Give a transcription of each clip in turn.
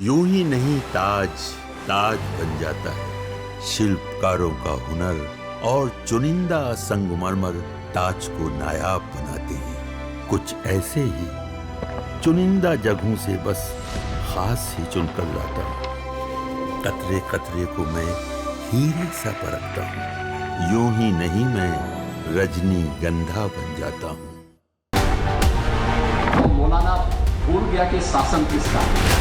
यूं ही नहीं ताज ताज बन जाता है। शिल्पकारों का हुनर और चुनिंदा संगमरमर ताज को नायाब बनाते हैं। कुछ ऐसे ही चुनिंदा जगहों से बस खास ही चुनकर लाता हूँ। कतरे कतरे को मैं हीरे सा परखता हूँ। यूं ही नहीं मैं रजनी गंधा बन जाता हूँ। मौलाना भूल गया कि शासन किसका है।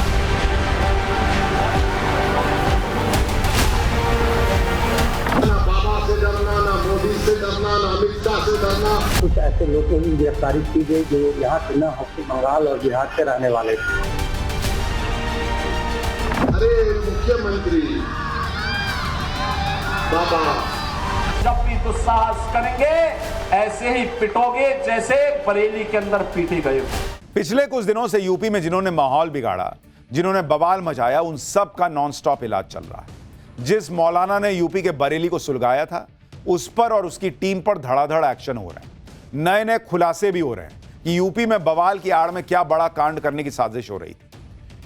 ना बाबा से डरना, ना मोदी से डरना, ना अमित शाह से डरना। कुछ ऐसे लोगों की गिरफ्तारी की गई जो यहाँ से न पश्चिम बंगाल और बिहार के रहने वाले थे। अरे मुख्यमंत्री बाबा, जब भी दुस्साहस करेंगे ऐसे ही पिटोगे जैसे बरेली के अंदर पीटे गए। पिछले कुछ दिनों से यूपी में जिन्होंने माहौल बिगाड़ा, जिन्होंने बवाल मचाया, उन सब का नॉनस्टॉप इलाज चल रहा है। जिस मौलाना ने यूपी के बरेली को सुलगाया था, उस पर और उसकी टीम पर धड़ाधड़ एक्शन हो रहे हैं। नए नए खुलासे भी हो रहे हैं कि यूपी में बवाल की आड़ में क्या बड़ा कांड करने की साजिश हो रही थी।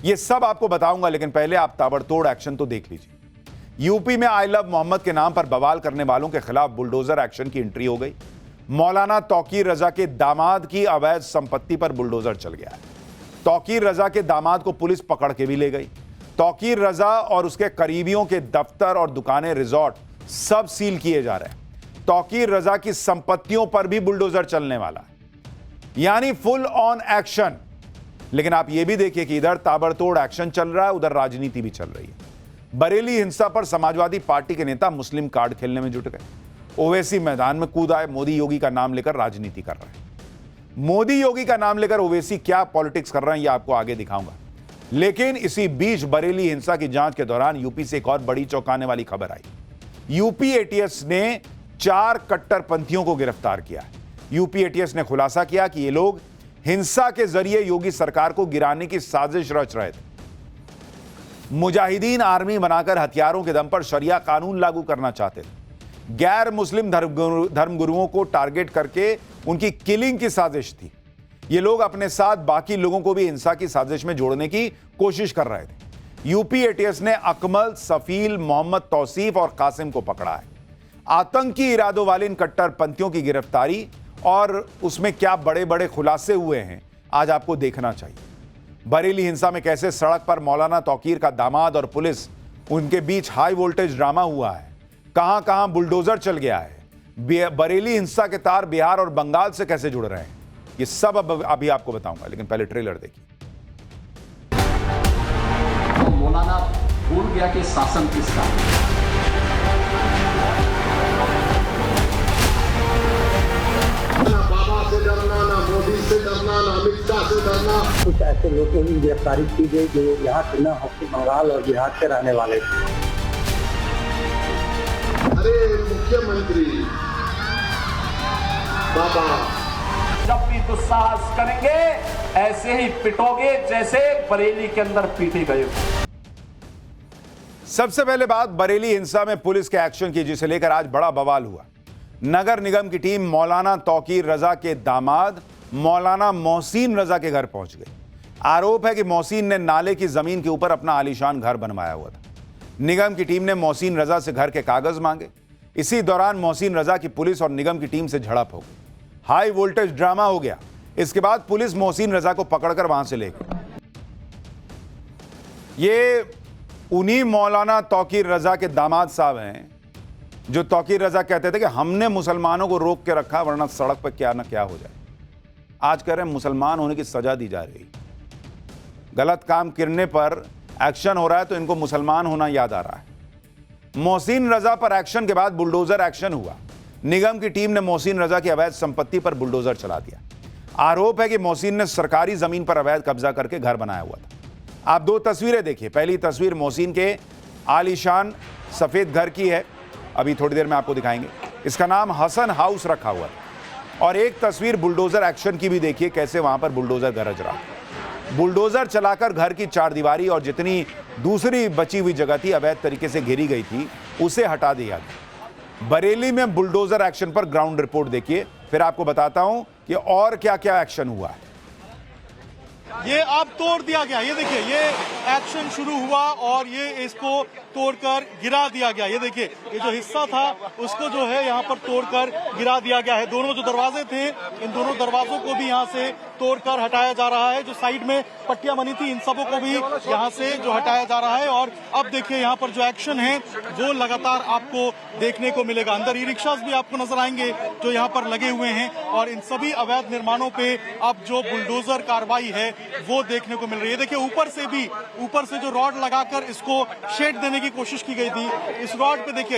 ये सब आपको बताऊंगा, लेकिन पहले आप ताबड़तोड़ एक्शन तो देख लीजिए। यूपी में आई लव मोहम्मद के नाम पर बवाल करने वालों के खिलाफ बुलडोजर एक्शन की एंट्री हो गई। मौलाना तौकीर रजा के दामाद की अवैध संपत्ति पर बुलडोजर चल गया है। तौकीर रजा के दामाद को पुलिस पकड़ के भी ले गई। तौकीर रजा और उसके करीबियों के दफ्तर और दुकानें, रिजॉर्ट सब सील किए जा रहे हैं। तौकीर रजा की संपत्तियों पर भी बुलडोजर चलने वाला है, यानी फुल ऑन एक्शन। लेकिन आप यह भी देखिए कि इधर ताबड़तोड़ एक्शन चल रहा है, उधर राजनीति भी चल रही है। बरेली हिंसा पर समाजवादी पार्टी के नेता मुस्लिम कार्ड खेलने में जुट गए। ओवैसी मैदान में कूद आए। मोदी योगी का नाम लेकर राजनीति कर रहे हैं। मोदी योगी का नाम लेकर ओवैसी क्या पॉलिटिक्स कर रहे हैं, यह आपको आगे दिखाऊंगा। लेकिन इसी बीच बरेली हिंसा की जांच के दौरान यूपी से एक और बड़ी चौंकाने वाली खबर आई। यूपी एटीएस ने 4 कट्टरपंथियों को गिरफ्तार किया है। यूपी एटीएस ने खुलासा किया कि ये लोग हिंसा के जरिए योगी सरकार को गिराने की साजिश रच रहे थे। मुजाहिदीन आर्मी बनाकर हथियारों के दम पर शरिया कानून लागू करना चाहते थे। गैर मुस्लिम धर्मगुरुओं को टारगेट करके उनकी किलिंग की साजिश थी। ये लोग अपने साथ बाकी लोगों को भी हिंसा की साजिश में जोड़ने की कोशिश कर रहे थे। यूपी एटीएस ने अकमल, सफील, मोहम्मद तौसीफ और कासिम को पकड़ा है। आतंकी इरादों वाले इन कट्टरपंथियों की गिरफ्तारी और उसमें क्या बड़े बड़े खुलासे हुए हैं, आज आपको देखना चाहिए। बरेली हिंसा में कैसे सड़क पर मौलाना तौकीर का दामाद और पुलिस, उनके बीच हाई वोल्टेज ड्रामा हुआ है, कहां कहां बुलडोजर चल गया है, बरेली हिंसा के तार बिहार और बंगाल से कैसे जुड़ रहे हैं, ये सब अब अभी आपको बताऊंगा। लेकिन पहले ट्रेलर देखिए। मौलाना भूल गया कि शासन किसका है। ना बाबा से डरना, ना मोदी से डरना, ना अमित शाह से डरना। कुछ ऐसे लोगों की गिरफ्तारी की गई जो यहाँ से न पश्चिम बंगाल और बिहार के रहने वाले थे। अरे मुख्यमंत्री बाबा, जब भी दुस्साहस करेंगे ऐसे ही पिटोगे जैसे बरेली के अंदर पीटे गए। सबसे पहले बात बरेली हिंसा में पुलिस के एक्शन की, जिसे लेकर आज बड़ा बवाल हुआ। नगर निगम की टीम मौलाना तौकीर रजा के दामाद मौलाना मोहसिन रजा के घर पहुंच गई। आरोप है कि मोहसिन ने नाले की जमीन के ऊपर अपना आलीशान घर बनवाया हुआ था। निगम की टीम ने मोहसिन रजा से घर के कागज मांगे। इसी दौरान मोहसिन रजा की पुलिस और निगम की टीम से झड़प हो गई। हाई वोल्टेज ड्रामा हो गया। इसके बाद पुलिस मोहसिन रजा को पकड़कर वहां से ले गई। ये उन्हीं मौलाना तौकीर रजा के दामाद साहब हैं जो तौकीर रजा कहते थे कि हमने मुसलमानों को रोक के रखा वरना सड़क पर क्या ना क्या हो जाए। आज कह रहे हैं मुसलमान होने की सजा दी जा रही। गलत काम करने पर एक्शन हो रहा है तो इनको मुसलमान होना याद आ रहा है। मोहसिन रजा पर एक्शन के बाद बुलडोजर एक्शन हुआ। निगम की टीम ने मोहसिन रजा की अवैध संपत्ति पर बुलडोजर चला दिया। आरोप है कि मोहसिन ने सरकारी जमीन पर अवैध कब्जा करके घर बनाया हुआ था। आप 2 तस्वीरें देखिए। पहली तस्वीर मोहसिन के आलीशान सफेद घर की है, अभी थोड़ी देर में आपको दिखाएंगे। इसका नाम हसन हाउस रखा हुआ है। और एक तस्वीर बुलडोजर एक्शन की भी देखिए, कैसे वहां पर बुलडोजर गरज रहा। बुलडोजर चलाकर घर की चारदीवारी और जितनी दूसरी बची हुई जगह थी अवैध तरीके से घेरी गई थी, उसे हटा दिया गया। बरेली में बुलडोजर एक्शन पर ग्राउंड रिपोर्ट देखिए, फिर आपको बताता हूं कि और क्या क्या एक्शन हुआ है। ये अब तोड़ दिया गया। ये देखिए, ये एक्शन शुरू हुआ और ये इसको तोड़कर गिरा दिया गया। ये देखिए, ये जो हिस्सा था उसको जो है यहाँ पर तोड़कर गिरा दिया गया है। दोनों जो दरवाजे थे, इन दोनों दरवाजों को भी यहाँ से तोड़कर हटाया जा रहा है। जो साइड में पट्टियां बनी थी, इन सबों को भी यहाँ से जो हटाया जा रहा है। और अब देखिए, यहाँ पर जो एक्शन है वो लगातार आपको देखने को मिलेगा। अंदर ई रिक्शास भी आपको नजर आएंगे जो यहाँ पर लगे हुए हैं और इन सभी अवैध निर्माणों पे अब जो बुलडोजर कार्रवाई है वो देखने को मिल रही है। देखिए, ऊपर से जो रॉड लगाकर इसको शेड देने की कोशिश की गई थी, इस रॉड पे देखिए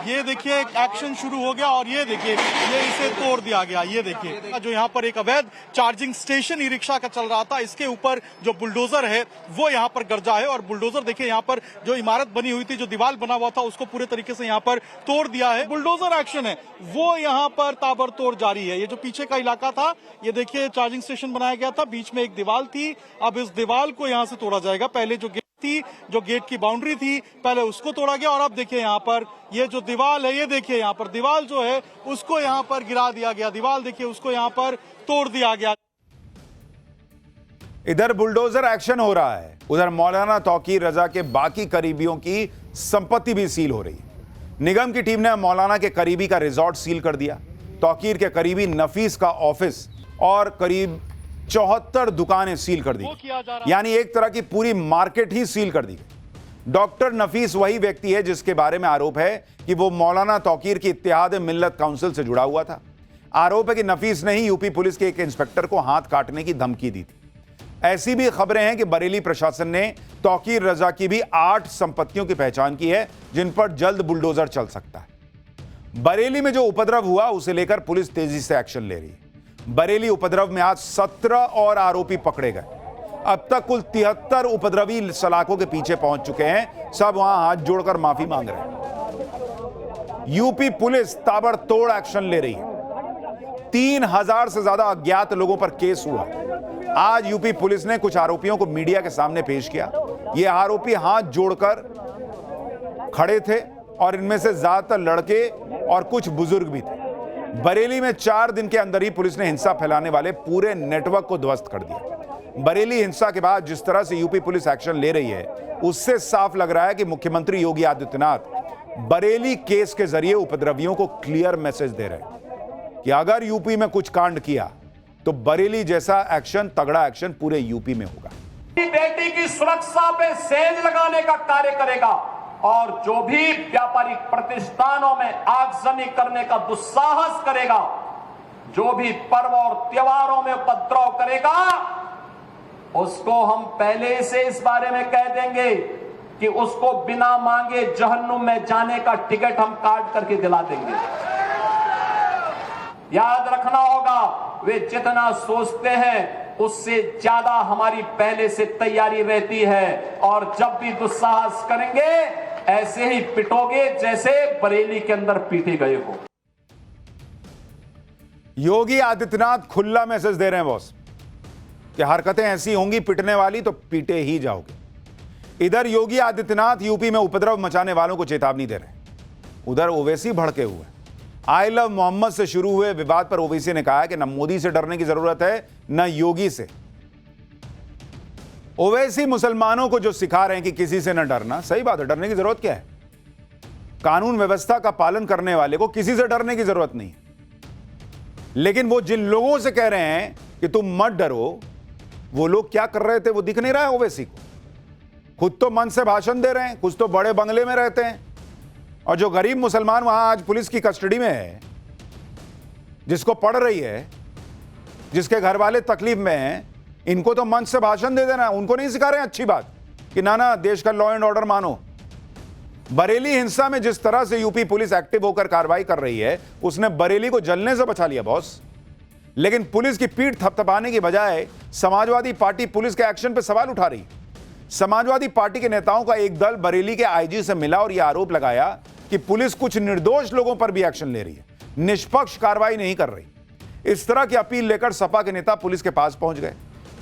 ये देखिए एक्शन शुरू हो गया और ये देखिए ये इसे तोड़ दिया गया। ये देखिए, जो यहाँ पर एक अवैध चार्जिंग स्टेशन ई रिक्शा का चल रहा था, इसके ऊपर जो बुलडोजर है वो यहाँ पर गरजा है। और बुलडोजर देखिए, यहाँ पर जो इमारत बनी हुई थी, जो दीवार बना हुआ था, उसको पूरे तरीके से यहाँ पर तोड़ दिया है। बुलडोजर एक्शन है वो यहाँ पर ताबड़तोड़ जारी है। ये जो पीछे का इलाका था, ये देखिए चार्जिंग स्टेशन बनाया गया था, बीच में एक दीवार थी, अब इस दीवार को यहाँ से तोड़ा जाएगा। पहले जो गेट की बाउंड्री थी, पहले उसको तोड़ा गया और अब देखिए यहाँ पर ये जो दीवार है, ये देखिए यहाँ पर दीवार जो है उसको यहाँ पर गिरा दिया गया। दीवार देखिए, उसको यहाँ पर तोड़ दिया गया। इधर बुलडोजर एक्शन हो रहा है, उधर मौलाना तौकीर रजा के बाकी करीबियों की संपत्ति भी सील हो रही है। निगम की टीम ने मौलाना के करीबी का रिजॉर्ट सील कर दिया। तौकीर के करीबी नफीस का ऑफिस और करीब 74 दुकानें सील कर दी, यानी एक तरह की पूरी मार्केट ही सील कर दी गई। डॉक्टर नफीस वही व्यक्ति है जिसके बारे में आरोप है कि वो मौलाना तौकीर की इत्तेहाद मिल्लत काउंसिल से जुड़ा हुआ था। आरोप है कि नफीस ने ही यूपी पुलिस के एक इंस्पेक्टर को हाथ काटने की धमकी दी थी। ऐसी भी खबरें हैं कि बरेली प्रशासन ने तौकीर रजा की भी 8 संपत्तियों की पहचान की है जिन पर जल्द बुलडोजर चल सकता है। बरेली में जो उपद्रव हुआ उसे लेकर पुलिस तेजी से एक्शन ले रही है। बरेली उपद्रव में आज 17 और आरोपी पकड़े गए। अब तक कुल 73 उपद्रवी सलाखों के पीछे पहुंच चुके हैं। सब वहां हाथ जोड़कर माफी मांग रहे हैं। यूपी पुलिस ताबड़तोड़ एक्शन ले रही है। 3000 से ज्यादा अज्ञात लोगों पर केस हुआ। आज यूपी पुलिस ने कुछ आरोपियों को मीडिया के सामने पेश किया। ये आरोपी हाथ जोड़कर खड़े थे और इनमें से ज्यादातर लड़के और कुछ बुजुर्ग भी थे। बरेली में 4 दिन के अंदर ही पुलिस ने हिंसा फैलाने वाले पूरे नेटवर्क को ध्वस्त कर दिया। बरेली हिंसा के बाद जिस तरह से यूपी पुलिस एक्शन ले रही है, उससे साफ लग रहा है कि मुख्यमंत्री योगी आदित्यनाथ बरेली केस के जरिए उपद्रवियों को क्लियर मैसेज दे रहे हैं कि अगर यूपी में कुछ कांड किया तो बरेली जैसा एक्शन, तगड़ा एक्शन पूरे यूपी में होगा। बेटी की सुरक्षा पे सेंध लगाने का कार्य करेगा और जो भी व्यापारिक प्रतिष्ठानों में आगजनी करने का दुस्साहस करेगा, जो भी पर्व और त्योहारों में उपद्रव करेगा, उसको हम पहले से इस बारे में कह देंगे कि उसको बिना मांगे जहन्नुम में जाने का टिकट हम काट करके दिला देंगे। याद रखना होगा, वे जितना सोचते हैं उससे ज्यादा हमारी पहले से तैयारी रहती है और जब भी दुस्साहस करेंगे ऐसे ही पिटोगे जैसे बरेली के अंदर पीटे गए हो। योगी आदित्यनाथ खुला मैसेज दे रहे हैं बॉस कि हरकतें ऐसी होंगी पिटने वाली तो पीटे ही जाओगे। इधर योगी आदित्यनाथ यूपी में उपद्रव मचाने वालों को चेतावनी दे रहे हैं, उधर ओवैसी भड़के हुए। आई लव मोहम्मद से शुरू हुए विवाद पर ओवैसी ने कहा कि न मोदी से डरने की जरूरत है न योगी से। ओवैसी मुसलमानों को जो सिखा रहे हैं कि किसी से न डरना, सही बात है, डरने की जरूरत क्या है? कानून व्यवस्था का पालन करने वाले को किसी से डरने की जरूरत नहीं। लेकिन वो जिन लोगों से कह रहे हैं कि तुम मत डरो, वो लोग क्या कर रहे थे वो दिख नहीं रहा है ओवैसी को। खुद तो मन से भाषण दे रहे हैं, कुछ तो बड़े बंगले में रहते हैं, और जो गरीब मुसलमान वहां आज पुलिस की कस्टडी में है, जिसको पढ़ रही है, जिसके घर वाले तकलीफ में हैं, इनको तो मंच से भाषण दे देना। उनको नहीं सिखा रहे हैं अच्छी बात कि ना देश का लॉ एंड ऑर्डर मानो। बरेली हिंसा में जिस तरह से यूपी पुलिस एक्टिव होकर कार्रवाई कर रही है, उसने बरेली को जलने से बचा लिया बॉस। लेकिन पुलिस की पीठ थपथपाने की बजाय समाजवादी पार्टी पुलिस के एक्शन पर सवाल उठा रही। समाजवादी पार्टी के नेताओं का एक दल बरेली के आईजी से मिला और यह आरोप लगाया कि पुलिस कुछ निर्दोष लोगों पर भी एक्शन ले रही है, निष्पक्ष कार्रवाई नहीं कर रही। इस तरह की अपील लेकर सपा के नेता पुलिस के पास पहुंच गए।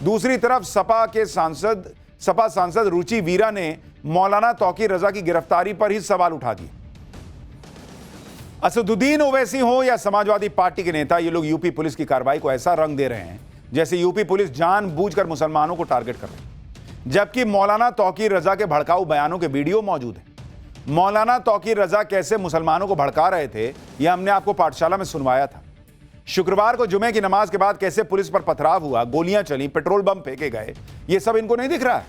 दूसरी तरफ सपा सांसद रुचि वीरा ने मौलाना तौकीर रजा की गिरफ्तारी पर ही सवाल उठा दिए। असदुद्दीन ओवैसी हो या समाजवादी पार्टी के नेता, ये लोग यूपी पुलिस की कार्रवाई को ऐसा रंग दे रहे हैं जैसे यूपी पुलिस जानबूझकर मुसलमानों को टारगेट कर रही है, जबकि मौलाना तौकीर रजा के भड़काऊ बयानों के वीडियो मौजूद हैं। मौलाना तौकीर रजा कैसे मुसलमानों को भड़का रहे थे, यह हमने आपको पाठशाला में सुनवाया था। शुक्रवार को जुमे की नमाज के बाद कैसे पुलिस पर पथराव हुआ, गोलियां चली, पेट्रोल बम फेंके गए, यह सब इनको नहीं दिख रहा है।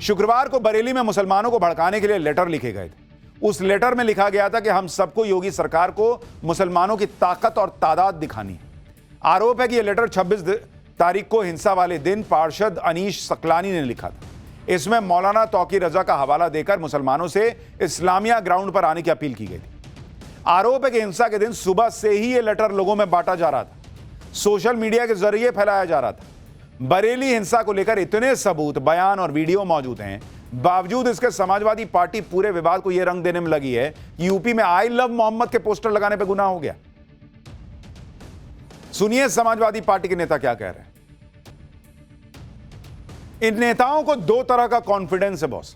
शुक्रवार को बरेली में मुसलमानों को भड़काने के लिए लेटर लिखे गए थे। उस लेटर में लिखा गया था कि हम सबको योगी सरकार को मुसलमानों की ताकत और तादाद दिखानी है। आरोप है कि यह लेटर 26 तारीख को हिंसा वाले दिन पार्षद अनीश सकलानी ने लिखा था। इसमें मौलाना तौकीर रजा का हवाला देकर मुसलमानों से इस्लामिया ग्राउंड पर आने की अपील की गई थी। आरोप है कि हिंसा के दिन सुबह से ही यह लेटर लोगों में बांटा जा रहा था, सोशल मीडिया के जरिए फैलाया जा रहा था। बरेली हिंसा को लेकर इतने सबूत, बयान और वीडियो मौजूद हैं, बावजूद इसके समाजवादी पार्टी पूरे विवाद को यह रंग देने में लगी है कि यूपी में आई लव मोहम्मद के पोस्टर लगाने पर गुनाह हो गया। सुनिए समाजवादी पार्टी के नेता क्या कह रहे हैं। इन नेताओं को दो तरह का कॉन्फिडेंस है बॉस।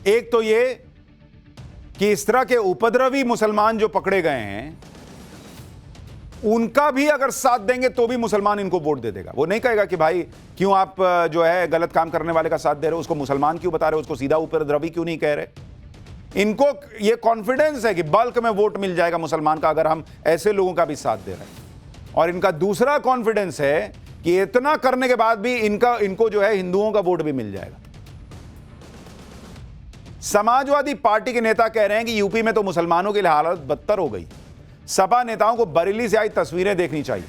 एक तो यह कि इस तरह के उपद्रवी मुसलमान जो पकड़े गए हैं, उनका भी अगर साथ देंगे तो भी मुसलमान इनको वोट दे देगा। वो नहीं कहेगा कि भाई क्यों आप जो है गलत काम करने वाले का साथ दे रहे हो, उसको मुसलमान क्यों बता रहे हो, उसको सीधा उपद्रवी क्यों नहीं कह रहे। इनको ये कॉन्फिडेंस है कि बल्क में वोट मिल जाएगा मुसलमान का अगर हम ऐसे लोगों का भी साथ दे रहे हैं। और इनका दूसरा कॉन्फिडेंस है कि इतना करने के बाद भी इनको जो है हिंदुओं का वोट भी मिल जाएगा। समाजवादी पार्टी के नेता कह रहे हैं कि यूपी में तो मुसलमानों की हालत बदतर हो गई। सपा नेताओं को बरेली से आई तस्वीरें देखनी चाहिए।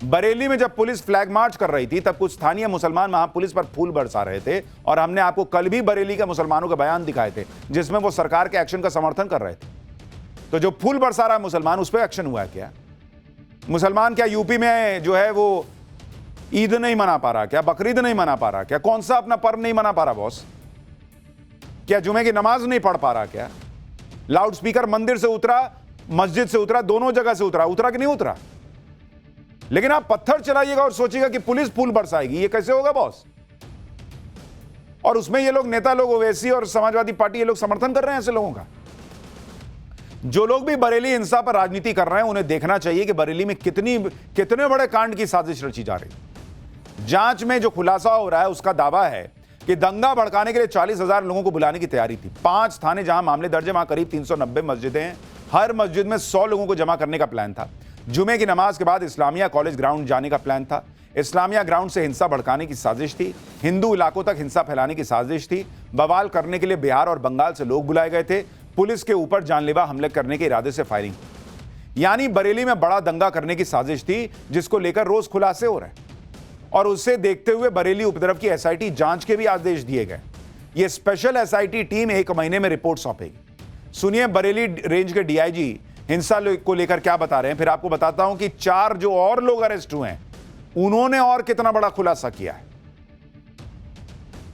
बरेली में जब पुलिस फ्लैग मार्च कर रही थी तब कुछ स्थानीय मुसलमान वहां पुलिस पर फूल बरसा रहे थे, और हमने आपको कल भी बरेली के मुसलमानों के बयान दिखाए थे जिसमें वो सरकार के एक्शन का समर्थन कर रहे थे। तो जो फूल बरसा रहा है मुसलमान, उस पर एक्शन हुआ है क्या? मुसलमान क्या यूपी में जो है वो ईद नहीं मना पा रहा क्या, बकरीद नहीं मना पा रहा क्या, कौन सा अपना पर्व नहीं मना पा रहा बॉस? क्या जुमे की नमाज नहीं पढ़ पा रहा क्या? लाउड स्पीकर मंदिर से उतरा, मस्जिद से उतरा, दोनों जगह से उतरा कि नहीं उतरा? लेकिन आप पत्थर चलाइएगा और सोचिएगा कि पुलिस फूल बरसाएगी, ये कैसे होगा बॉस? और उसमें ये लोग नेता लोग, ओवैसी और समाजवादी पार्टी, ये लोग समर्थन कर रहे हैं ऐसे लोगों का। जो लोग भी बरेली हिंसा पर राजनीति कर रहे हैं उन्हें देखना चाहिए कि बरेली में कितने बड़े कांड की साजिश रची जा रही है। जांच में जो खुलासा हो रहा है उसका दावा है कि दंगा भड़काने के लिए 40,000 लोगों को बुलाने की तैयारी थी। 5 थाने जहां मामले दर्ज है वहां करीब 390 मस्जिदें हैं। हर मस्जिद में 100 लोगों को जमा करने का प्लान था। जुमे की नमाज के बाद इस्लामिया कॉलेज ग्राउंड जाने का प्लान था। इस्लामिया ग्राउंड से हिंसा भड़काने की साजिश थी। हिंदू इलाकों तक हिंसा फैलाने की साजिश थी। बवाल करने के लिए बिहार और बंगाल से लोग बुलाए गए थे। पुलिस के ऊपर जानलेवा हमले करने के इरादे से फायरिंग, यानी बरेली में बड़ा दंगा करने की साजिश थी, जिसको लेकर रोज खुलासे हो रहे हैं। और उसे देखते हुए बरेली उपद्रव की एसआईटी जांच के भी आदेश दिए गए। ये स्पेशल एसआईटी टीम 1 महीने में रिपोर्ट सौंपेगी। सुनिए बरेली रेंज के डीआईजी हिंसा को लेकर क्या बता रहे हैं, फिर आपको बताता हूं कि 4 जो और लोग अरेस्ट हुए हैं उन्होंने और कितना बड़ा खुलासा किया है।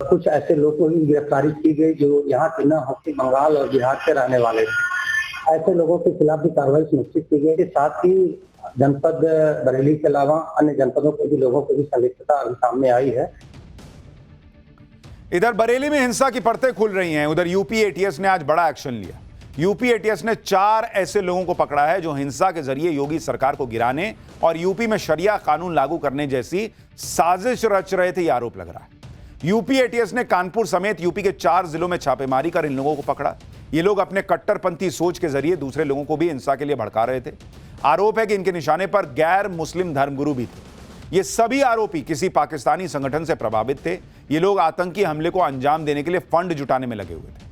कुछ ऐसे लोगों की गिरफ्तारी की गई जो यहाँ के न होकर बंगाल और बिहार के रहने वाले थे। ऐसे लोगों के खिलाफ भी कार्रवाई सुनिश्चित की गई। साथ ही जनपद बरेली के अलावा अन्य जनपदों के भी लोगों की भी संलिप्तता अभी सामने आई है। इधर बरेली में हिंसा की परतें खुल रही हैं, उधर यूपी एटीएस ने आज बड़ा एक्शन लिया। यूपी एटीएस ने 4 ऐसे लोगों को पकड़ा है जो हिंसा के जरिए योगी सरकार को गिराने और यूपी में शरिया कानून लागू करने जैसी साजिश रच रहे थे, यह आरोप लग रहा है। यूपी एटीएस ने कानपुर समेत यूपी के 4 जिलों में छापेमारी कर इन लोगों को पकड़ा। ये लोग अपने कट्टरपंथी सोच के जरिए दूसरे लोगों को भी हिंसा के लिए भड़का रहे थे। आरोप है कि इनके निशाने पर गैर मुस्लिम धर्मगुरु भी थे। ये सभी आरोपी किसी पाकिस्तानी संगठन से प्रभावित थे। ये लोग आतंकी हमले को अंजाम देने के लिए फंड जुटाने में लगे हुए थे।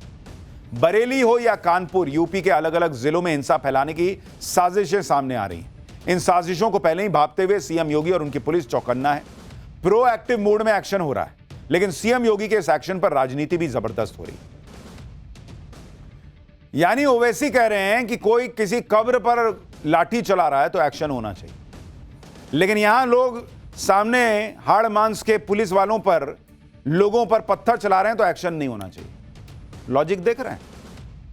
बरेली हो या कानपुर, यूपी के अलग अलग जिलों में हिंसा फैलाने की साजिशें सामने आ रही हैं। इन साजिशों को पहले ही भांपते हुए सीएम योगी और उनकी पुलिस चौकन्ना है। प्रोएक्टिव मोड में एक्शन हो रहा है, लेकिन सीएम योगी के इस एक्शन पर राजनीति भी जबरदस्त हो रही है। यानी ओवैसी कह रहे हैं कि कोई किसी कब्र पर लाठी चला रहा है तो एक्शन होना चाहिए, लेकिन यहां लोग सामने हाड़ मांस के पुलिस वालों पर, लोगों पर पत्थर चला रहे हैं तो एक्शन नहीं होना चाहिए। लॉजिक देख रहे हैं?